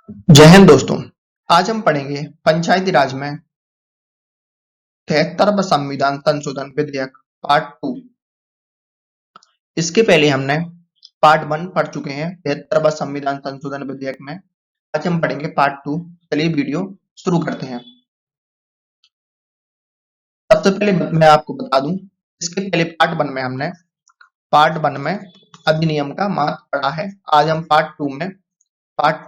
जय हिंद दोस्तों। आज हम पढ़ेंगे पंचायती राज में 73वां संविधान संशोधन विधेयक पार्ट 2। इसके पहले हमने पार्ट 1 पढ़ चुके हैं 73वां संविधान संशोधन विधेयक में। आज हम पढ़ेंगे पार्ट 2। चलिए वीडियो शुरू करते हैं। सबसे पहले मैं आपको बता दूं, इसके पहले पार्ट 1 में अधिनियम का महत्व पढ़ा है। आज हम पार्ट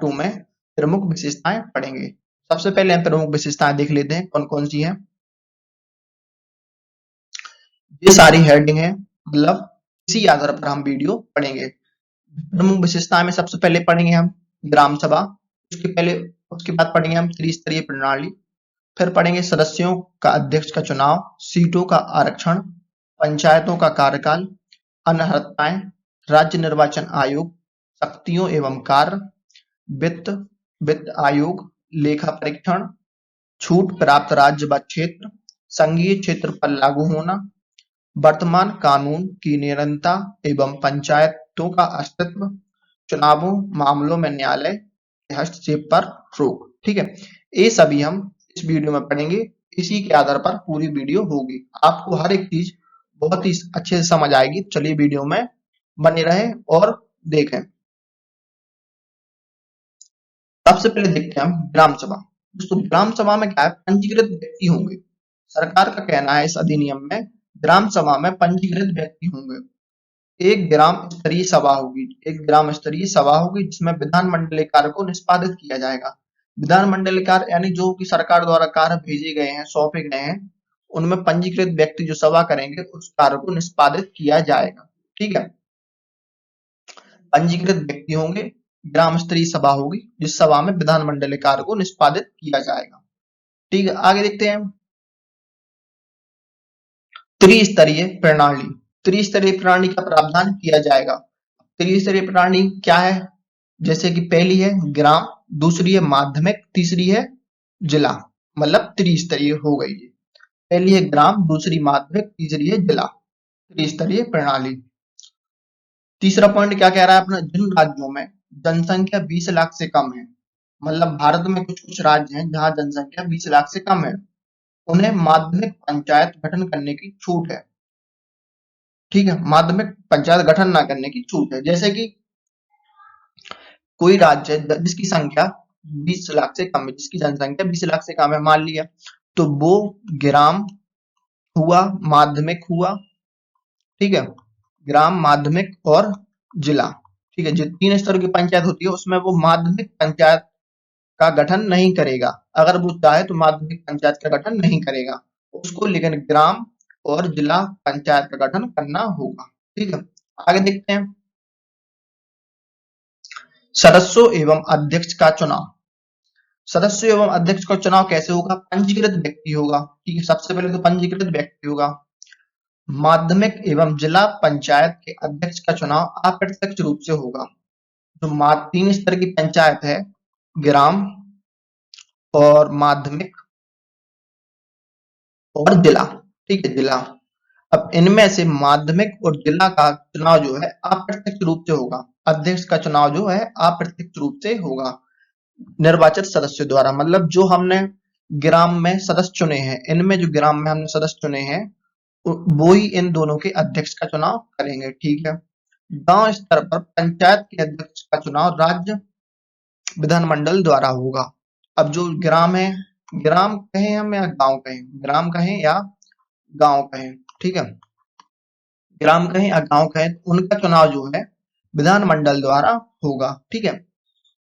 2 में प्रमुख विशेषताएं पढ़ेंगे। सबसे पहले हम प्रमुख विशेषताएं देख लेते हैं कौन कौन सी हैं। ये सारी हेडिंग है, मतलब इसी आधार पर हम वीडियो पढ़ेंगे। प्रमुख विशेषताएं में सबसे पहले पढ़ेंगे हम ग्राम सभा, उसके बाद पढ़ेंगे हम त्रिस्तरीय प्रणाली, फिर पढ़ेंगे सदस्यों का अध्यक्ष का चुनाव, सीटों का आरक्षण, पंचायतों का कार्यकाल, अनर्हताएं, राज्य निर्वाचन आयोग, शक्तियों एवं कार्य, वित्त आयोग, लेखा परीक्षण, छूट प्राप्त राज्य व क्षेत्र, संघीय क्षेत्र पर लागू होना, वर्तमान कानून की निरंतरता एवं पंचायतों का अस्तित्व, चुनावों मामलों में न्यायालय के हस्तक्षेप पर रोक। ठीक है, ये सभी हम इस वीडियो में पढ़ेंगे। इसी के आधार पर पूरी वीडियो होगी, आपको हर एक चीज बहुत ही अच्छे से समझ आएगी। चलिए वीडियो में बने रहें और देखें। सबसे पहले देखते हैं हम ग्राम सभा। दोस्तों ग्राम सभा में क्या है, पंजीकृत व्यक्ति होंगे। सरकार का कहना है इस अधिनियम में ग्राम सभा में पंजीकृत व्यक्ति होंगे। एक ग्राम स्तरीय सभा होगी जिसमें विधानमंडलीय कार्य को निष्पादित किया जाएगा। विधानमंडलीय कार्य यानी जो कि सरकार द्वारा कार्य भेजे गए हैं, सौंपे गए हैं, उनमें पंजीकृत व्यक्ति जो सभा करेंगे उस कार्य को निष्पादित किया जाएगा। ठीक है, पंजीकृत व्यक्ति होंगे, ग्राम स्तरीय सभा होगी जिस सभा में विधानमंडलीय कार्य को निष्पादित किया जाएगा। ठीक है, आगे देखते हैं त्रिस्तरीय प्रणाली। त्रिस्तरीय प्रणाली का प्रावधान किया जाएगा। त्रिस्तरीय प्रणाली क्या है, जैसे कि पहली है ग्राम, दूसरी है माध्यमिक, तीसरी है जिला, मतलब त्रिस्तरीय हो गई है। पहली है ग्राम, दूसरी माध्यमिक, तीसरी है जिला, त्रिस्तरीय प्रणाली। तीसरा पॉइंट क्या कह रहा है अपना, जिन राज्यों में जनसंख्या 20 लाख से कम है, मतलब भारत में कुछ कुछ राज्य हैं जहां जनसंख्या 20 लाख से कम है, उन्हें माध्यमिक पंचायत गठन करने की छूट है। ठीक है, माध्यमिक पंचायत गठन ना करने की छूट है। जैसे कि कोई राज्य जिसकी संख्या 20 लाख से कम है, जिसकी जनसंख्या 20 लाख से कम है मान लिया, तो वो ग्राम हुआ, माध्यमिक हुआ। ठीक है, ग्राम, माध्यमिक और जिला। ठीक है, जो 3 स्तर की पंचायत होती है उसमें वो माध्यमिक पंचायत का गठन नहीं करेगा। अगर वो चाहे तो माध्यमिक पंचायत का गठन नहीं करेगा उसको, लेकिन ग्राम और जिला पंचायत का गठन करना होगा। ठीक है, आगे देखते हैं सदस्यों एवं अध्यक्ष का चुनाव। सदस्यों एवं अध्यक्ष का चुनाव कैसे होगा, पंजीकृत व्यक्ति होगा। ठीक है, सबसे पहले तो पंजीकृत व्यक्ति होगा। माध्यमिक एवं जिला पंचायत के अध्यक्ष का चुनाव अप्रत्यक्ष रूप से होगा। जो 3 स्तर की पंचायत है, ग्राम और माध्यमिक और जिला। ठीक है, जिला। अब इनमें से माध्यमिक और जिला का चुनाव जो है अप्रत्यक्ष रूप से होगा। अध्यक्ष का चुनाव जो है अप्रत्यक्ष रूप से होगा निर्वाचित सदस्य द्वारा। मतलब जो हमने ग्राम में सदस्य चुने हैं, इनमें जो ग्राम में हमने सदस्य चुने हैं वो ही इन दोनों के अध्यक्ष का चुनाव करेंगे। ठीक है, गांव स्तर पर पंचायत के अध्यक्ष का चुनाव राज्य विधानमंडल द्वारा होगा। अब जो ग्राम है, ग्राम कहें हम या गांव कहें, ग्राम कहें या गांव कहें, ठीक है, ग्राम कहें या गांव कहें, उनका चुनाव जो है विधानमंडल द्वारा होगा। ठीक है,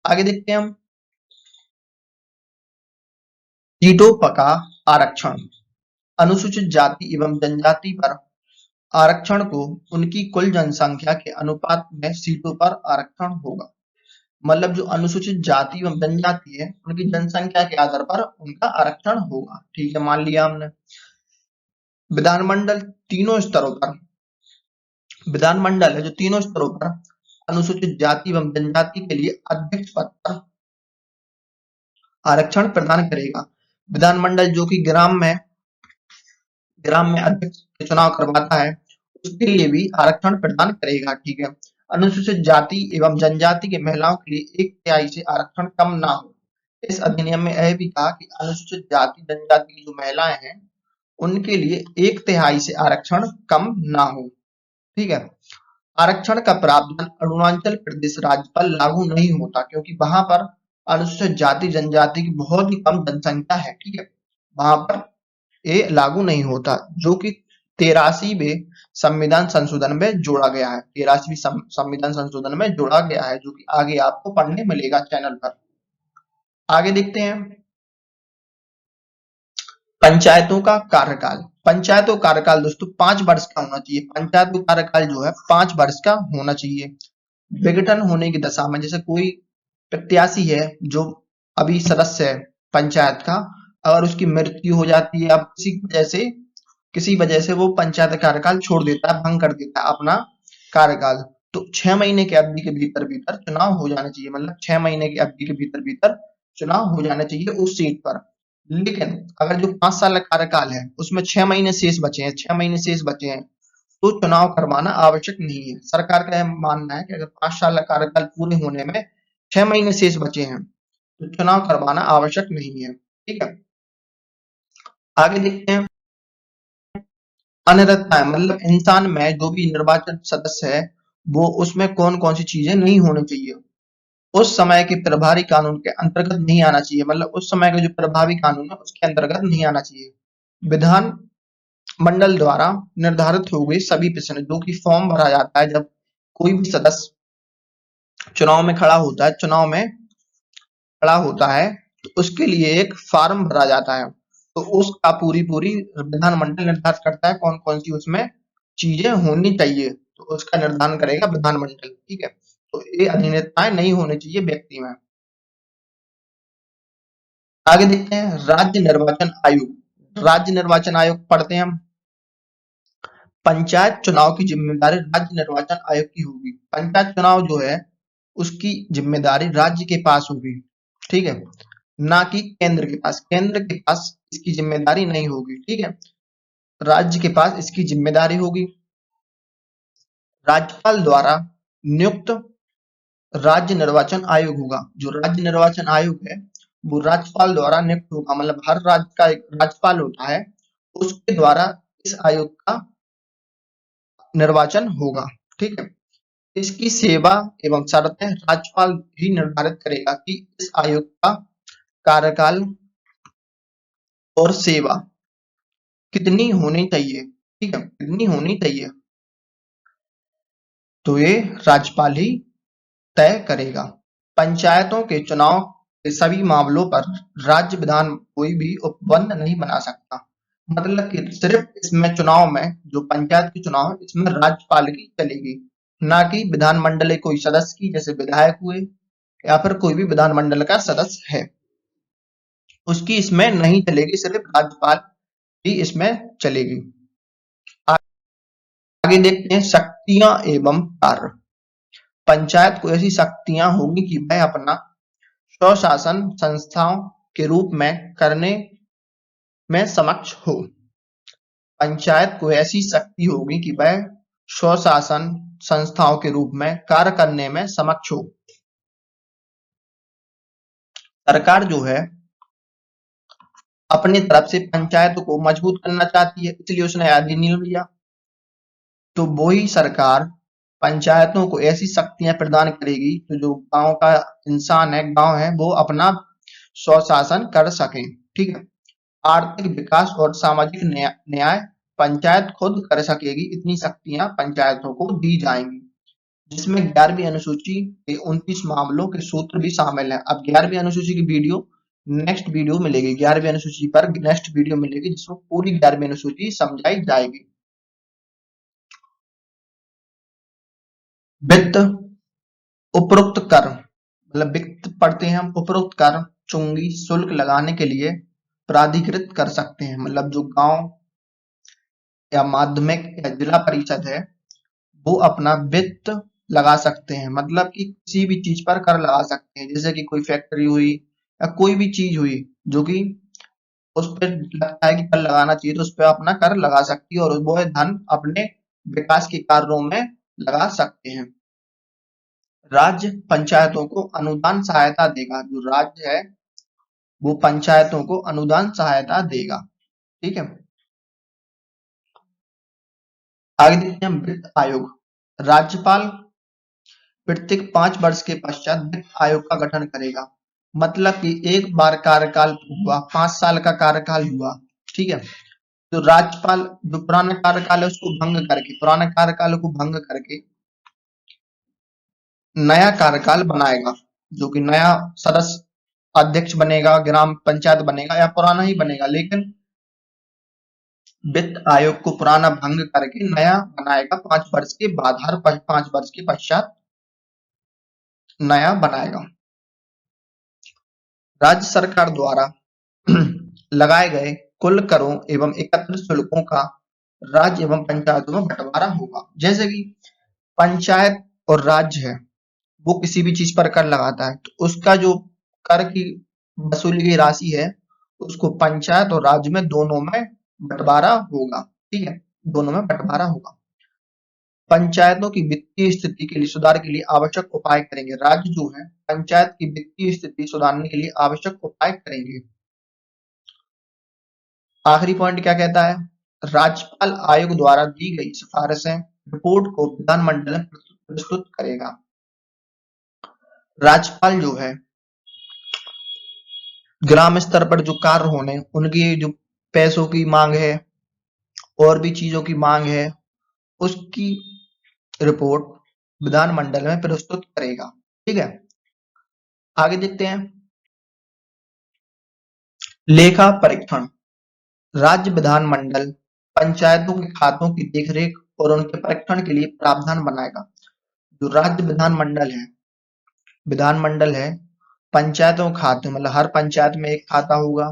आगे देखते हैं हम सीटों का आरक्षण। अनुसूचित जाति एवं जनजाति पर आरक्षण को उनकी कुल जनसंख्या के अनुपात में सीटों पर आरक्षण होगा। मतलब जो अनुसूचित जाति एवं जनजाति है उनकी जनसंख्या के आधार पर उनका आरक्षण होगा। ठीक है, मान लिया हमने। विधानमंडल तीनों स्तरों पर, विधानमंडल है जो तीनों स्तरों पर अनुसूचित जाति एवं जनजाति के लिए अध्यक्ष पद पर आरक्षण प्रदान करेगा। विधानमंडल जो कि ग्राम में अध्यक्ष के चुनाव करवाता है उसके लिए भी आरक्षण प्रदान करेगा। ठीक है, अनुसूचित जाति एवं जनजाति के महिलाओं के लिए 1/3 से आरक्षण कम ना हो। इस अधिनियम में यह भी कहा कि अनुसूचित जाति जनजाति की जो महिलाएं हैं उनके लिए 1/3 से आरक्षण कम ना हो। ठीक है। आरक्षण का प्रावधान अरुणाचल प्रदेश राज्य पर लागू नहीं होता क्योंकि वहां पर अनुसूचित जाति जनजाति की बहुत ही कम जनसंख्या है। ठीक है, वहां पर ये लागू नहीं होता, जो कि 83वें संविधान संशोधन में जोड़ा गया है। 83वीं संविधान संशोधन में जोड़ा गया है, जो कि आगे आपको पढ़ने मिलेगा चैनल पर। आगे देखते हैं पंचायतों का कार्यकाल। पंचायतों का कार्यकाल दोस्तों 5 वर्ष का होना चाहिए। पंचायत का कार्यकाल जो है 5 वर्ष का होना चाहिए। विघटन होने की दशा में, जैसे कोई प्रत्याशी है जो अभी सदस्य है पंचायत का, अगर उसकी मृत्यु हो जाती है या किसी वजह से वो पंचायत का कार्यकाल छोड़ देता है, भंग कर देता है अपना कार्यकाल, तो 6 महीने की अवधि के भीतर भीतर चुनाव हो जाना चाहिए। मतलब 6 महीने की अवधि के भीतर भीतर चुनाव हो जाना चाहिए उस सीट पर। लेकिन अगर जो 5 साल का कार्यकाल है उसमें 6 महीने शेष बचे हैं, 6 महीने शेष बचे हैं, तो चुनाव करवाना आवश्यक नहीं है। सरकार का यह मानना है कि अगर 5 साल का कार्यकाल पूरे होने में 6 महीने शेष बचे हैं तो चुनाव करवाना आवश्यक नहीं है। ठीक है, आगे देखते हैं अनिरतताएं, मतलब इंसान में जो भी निर्वाचित सदस्य है वो उसमें कौन कौन सी चीजें नहीं होनी चाहिए। उस समय के प्रभारी कानून के अंतर्गत नहीं आना चाहिए, मतलब उस समय का जो प्रभावी कानून है उसके अंतर्गत नहीं आना चाहिए। विधान मंडल द्वारा निर्धारित हो गई सभी प्रश्न, जो कि फॉर्म भरा जाता है जब कोई भी सदस्य चुनाव में खड़ा होता है तो उसके लिए एक फॉर्म भरा जाता है, तो उसका पूरी विधानमंडल निर्धारित करता है कौन कौन सी उसमें चीजें होनी चाहिए, तो उसका निर्धारण करेगा विधानमंडल। ठीक है, तो ये अनियमितताएं नहीं होनी चाहिए व्यक्ति में। आगे देखते हैं राज्य निर्वाचन आयोग। राज्य निर्वाचन आयोग पढ़ते हैं हम। पंचायत चुनाव की जिम्मेदारी राज्य निर्वाचन आयोग की होगी। पंचायत चुनाव जो है उसकी जिम्मेदारी राज्य के पास होगी। ठीक है, ना कि केंद्र के पास। केंद्र के पास इसकी जिम्मेदारी नहीं होगी। ठीक है, राज्य के पास इसकी जिम्मेदारी होगी। राज्यपाल द्वारा नियुक्त राज्य निर्वाचन आयोग होगा। जो राज्य निर्वाचन आयोग है वो राज्यपाल द्वारा नियुक्त होगा, मतलब हर राज्य का एक राज्यपाल होता है, उसके द्वारा इस आयोग का निर्वाचन होगा। ठीक है, इसकी सेवा एवं शर्तें राज्यपाल ही निर्धारित करेगा कि इस आयोग का कार्यकाल और सेवा कितनी होनी चाहिए। ठीक है, कितनी होनी चाहिए तो ये राज्यपाल ही तय करेगा। पंचायतों के चुनाव के सभी मामलों पर राज्य विधान कोई भी उपबंध नहीं बना सकता। मतलब कि सिर्फ इसमें चुनाव में, जो पंचायत के चुनाव है इसमें राज्यपाल की चलेगी, ना कि विधानमंडल के कोई सदस्य की, जैसे विधायक हुए या फिर कोई भी विधानमंडल का सदस्य है उसकी इसमें नहीं चलेगी, सिर्फ राज्यपाल ही इसमें चलेगी। आगे देखते हैं शक्तियां एवं कार्य। पंचायत को ऐसी शक्तियां होगी कि वह अपना स्वशासन संस्थाओं के रूप में करने में समक्ष हो। पंचायत को ऐसी शक्ति होगी कि वह स्वशासन संस्थाओं के रूप में कार्य करने में समक्ष हो। सरकार जो है अपनी तरफ से पंचायत को मजबूत करना चाहती है, इसलिए उसने अधिनियम लिया। तो वो ही सरकार पंचायतों को ऐसी शक्तियां प्रदान करेगी तो जो गांव का इंसान है, गांव है, वो अपना स्वशासन कर सके। ठीक है, आर्थिक विकास और सामाजिक न्याय पंचायत खुद कर सकेगी, इतनी शक्तियां पंचायतों को दी जाएंगी। जिसमें 11वीं अनुसूची के 29 मामलों के सूत्र भी शामिल है। अब 11वीं अनुसूची की वीडियो नेक्स्ट वीडियो मिलेगी, 11वीं अनुसूची पर नेक्स्ट वीडियो मिलेगी जिसमें पूरी 11वीं अनुसूची समझाई जाएगी। वित्त उपरोक्त कर, मतलब वित्त पढ़ते हैं हम। उपरोक्त कर चुंगी शुल्क लगाने के लिए प्राधिकृत कर सकते हैं, मतलब जो गांव या माध्यमिक या जिला परिषद है वो अपना वित्त लगा सकते हैं, मतलब कि किसी भी चीज पर कर लगा सकते हैं, जैसे कि कोई फैक्ट्री हुई या कोई भी चीज हुई जो कि उस पर लगता है कि कर लगाना चाहिए, तो उस पर अपना कर लगा सकती है और वो धन अपने विकास के कार्यों में लगा सकते हैं। राज्य पंचायतों को अनुदान सहायता देगा। जो राज्य है वो पंचायतों को अनुदान सहायता देगा। ठीक है। आगे देखते हैं वित्त आयोग। राज्यपाल प्रत्येक 5 वर्ष के पश्चात वित्त आयोग का गठन करेगा। मतलब कि एक बार कार्यकाल हुआ, 5 साल का कार्यकाल हुआ। ठीक है। तो राज्यपाल जो पुराना कार्यकाल है उसको भंग करके, पुराने कार्यकाल को भंग करके नया कार्यकाल बनाएगा। जो कि नया सदस्य अध्यक्ष बनेगा, ग्राम पंचायत बनेगा या पुराना ही बनेगा, लेकिन वित्त आयोग को पुराना भंग करके नया बनाएगा। 5 वर्ष के बाद, हर 5 वर्ष के पश्चात नया बनाएगा। राज्य सरकार द्वारा लगाए गए कुल करों एवं एकत्रित शुल्कों का राज्य एवं पंचायतों में बंटवारा होगा। जैसे कि पंचायत और राज्य है वो किसी भी चीज पर कर लगाता है, तो उसका जो कर की वसूली की राशि है उसको पंचायत और राज्य में दोनों में बंटवारा होगा। ठीक है, दोनों में बंटवारा होगा। पंचायतों की वित्तीय स्थिति के लिए सुधार के लिए आवश्यक उपाय करेंगे। राज्य जो है पंचायत की वित्तीय स्थिति सुधारने के लिए आवश्यक उपाय करेंगे। आखिरी पॉइंट क्या कहता है? राज्यपाल आयोग द्वारा दी गई सिफारिशें रिपोर्ट को विधानमंडल में प्रस्तुत करेगा। राज्यपाल जो है ग्राम स्तर पर जो कार्य होने, उनकी जो पैसों की मांग है और भी चीजों की मांग है, उसकी रिपोर्ट विधानमंडल में प्रस्तुत करेगा। ठीक है, आगे देखते हैं। लेखा परीक्षण। राज्य विधानमंडल पंचायतों के खातों की देखरेख और उनके परीक्षण के लिए प्रावधान बनाएगा। जो राज्य विधानमंडल है पंचायतों के खाते, मतलब हर पंचायत में एक खाता होगा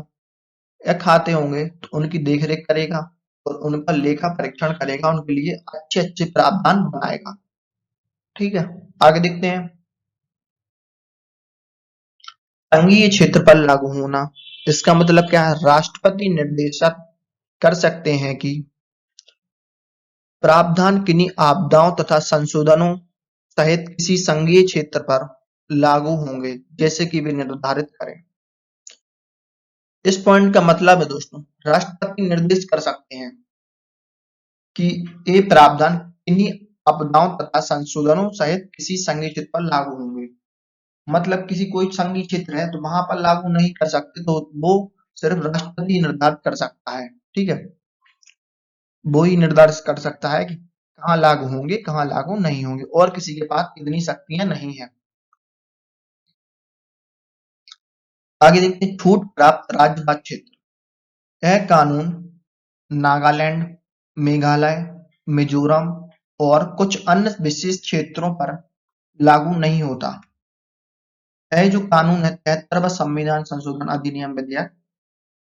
या खाते होंगे, तो उनकी देखरेख करेगा और उनका लेखा परीक्षण करेगा, उनके लिए अच्छे अच्छे प्रावधान बनाएगा। ठीक है, आगे देखते हैं। संघीय क्षेत्र पर लागू होना, इसका मतलब क्या है? राष्ट्रपति निर्देशित कर सकते हैं कि प्रावधान किन्हीं आपदाओं तथा संशोधनों सहित किसी संघीय क्षेत्र पर लागू होंगे, जैसे कि वे निर्धारित करें। इस पॉइंट का मतलब है दोस्तों, राष्ट्रपति निर्देश कर सकते हैं कि ये प्रावधान किन्हीं आपदाओं तथा संशोधनों सहित किसी संघीय क्षेत्र पर लागू होंगे। मतलब किसी कोई संघीय क्षेत्र है तो वहां पर लागू नहीं कर सकते, तो वो सिर्फ राष्ट्रपति निर्धारित कर सकता है। ठीक है, वो ही निर्धारित कर सकता है कि कहाँ लागू होंगे, कहाँ लागू नहीं होंगे, और किसी के पास इतनी शक्तियां नहीं है। आगे देखते हैं। छूट प्राप्त राज्य व क्षेत्र। यह कानून नागालैंड, मेघालय, मिजोरम और कुछ अन्य विशेष क्षेत्रों पर लागू नहीं होता। यह जो कानून है 73वां संविधान संशोधन अधिनियम विधेयक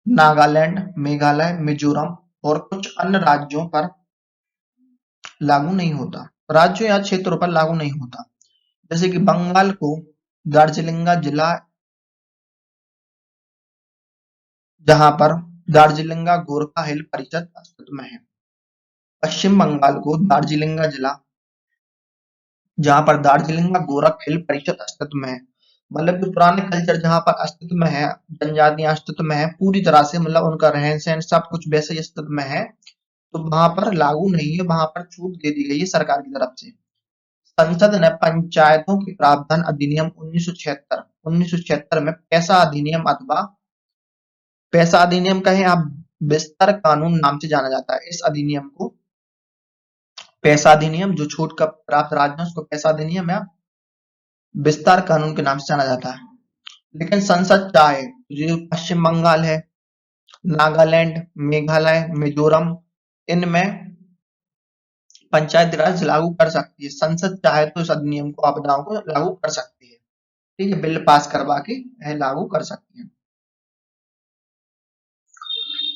नागालैंड, मेघालय, मिजोरम और कुछ अन्य राज्यों पर लागू नहीं होता। राज्यों या क्षेत्रों पर लागू नहीं होता। जैसे कि बंगाल को दार्जिलिंगा जिला, जहां पर दार्जिलिंगा गोरखा हिल परिषद अस्तित्व में है। पश्चिम बंगाल को दार्जिलिंगा जिला, जहां पर दार्जिलिंगा गोरख हिल परिषद अस्तित्व में है। मतलब जो पुराने कल्चर जहां पर अस्तित्व में है, जनजातियां अस्तित्व में है पूरी तरह से, मतलब उनका रहन सहन सब कुछ वैसे ही अस्तित्व में है, तो वहां पर लागू नहीं है, वहां पर छूट दे दी गई है सरकार की तरफ से। संसद ने पंचायतों के प्रावधान अधिनियम 1976 में पैसा अधिनियम कहें आप, विस्तार कानून नाम से जाना जाता है। इस अधिनियम को पैसा अधिनियम, जो छूट का प्राप्त राज्य है उसको पैसा अधिनियम या विस्तार कानून के नाम से जाना जाता है। लेकिन संसद चाहे तो जो पश्चिम बंगाल है, नागालैंड, मेघालय, मिजोरम, इनमें पंचायती राज लागू कर सकती है। संसद चाहे तो इस अधिनियम को, आपदाओं को लागू कर सकती है। ठीक है, बिल पास करवा के यह लागू कर सकती है।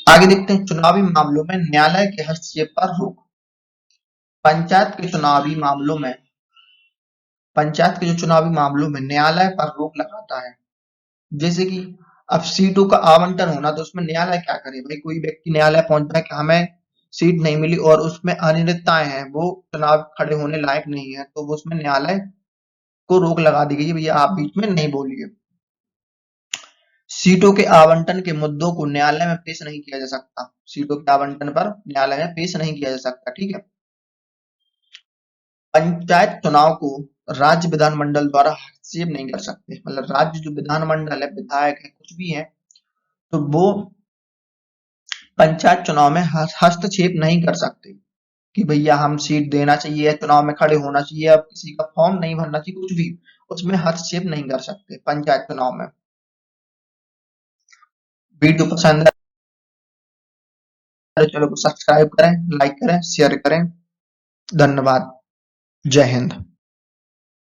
आगे देखते हैं। चुनावी मामलों में न्यायालय के हस्तक्षेप पर रोक। पंचायत के चुनावी मामलों में पंचायत के जो चुनावी मामलों में न्यायालय पर रोक लगाता है। जैसे कि अब सीटों का आवंटन होना, तो उसमें न्यायालय क्या करे? भाई कोई व्यक्ति न्यायालय पहुंच जाए कि हमें सीट नहीं मिली और उसमें अनियमितताएं हैं, वो चुनाव खड़े होने लायक नहीं है, तो वो उसमें न्यायालय को रोक लगा दी गई है, भैया आप बीच में नहीं बोलिए। सीटों के आवंटन के मुद्दों को न्यायालय में पेश नहीं किया जा सकता। सीटों के आवंटन पर न्यायालय में पेश नहीं किया जा सकता, ठीक है। पंचायत चुनाव को राज्य विधानमंडल द्वारा हस्तक्षेप नहीं कर सकते, मतलब राज्य जो विधानमंडल है, विधायक है, कुछ भी है, तो वो पंचायत चुनाव में हस्तक्षेप नहीं कर सकते कि भैया हम सीट देना चाहिए, चुनाव में खड़े होना चाहिए, अब किसी का फॉर्म नहीं भरना चाहिए, कुछ भी उसमें हस्तक्षेप नहीं कर सकते पंचायत चुनाव में। वीडियो पसंद है तो चैनल को सब्सक्राइब करें, लाइक करें, शेयर करें। धन्यवाद। जय हिंद।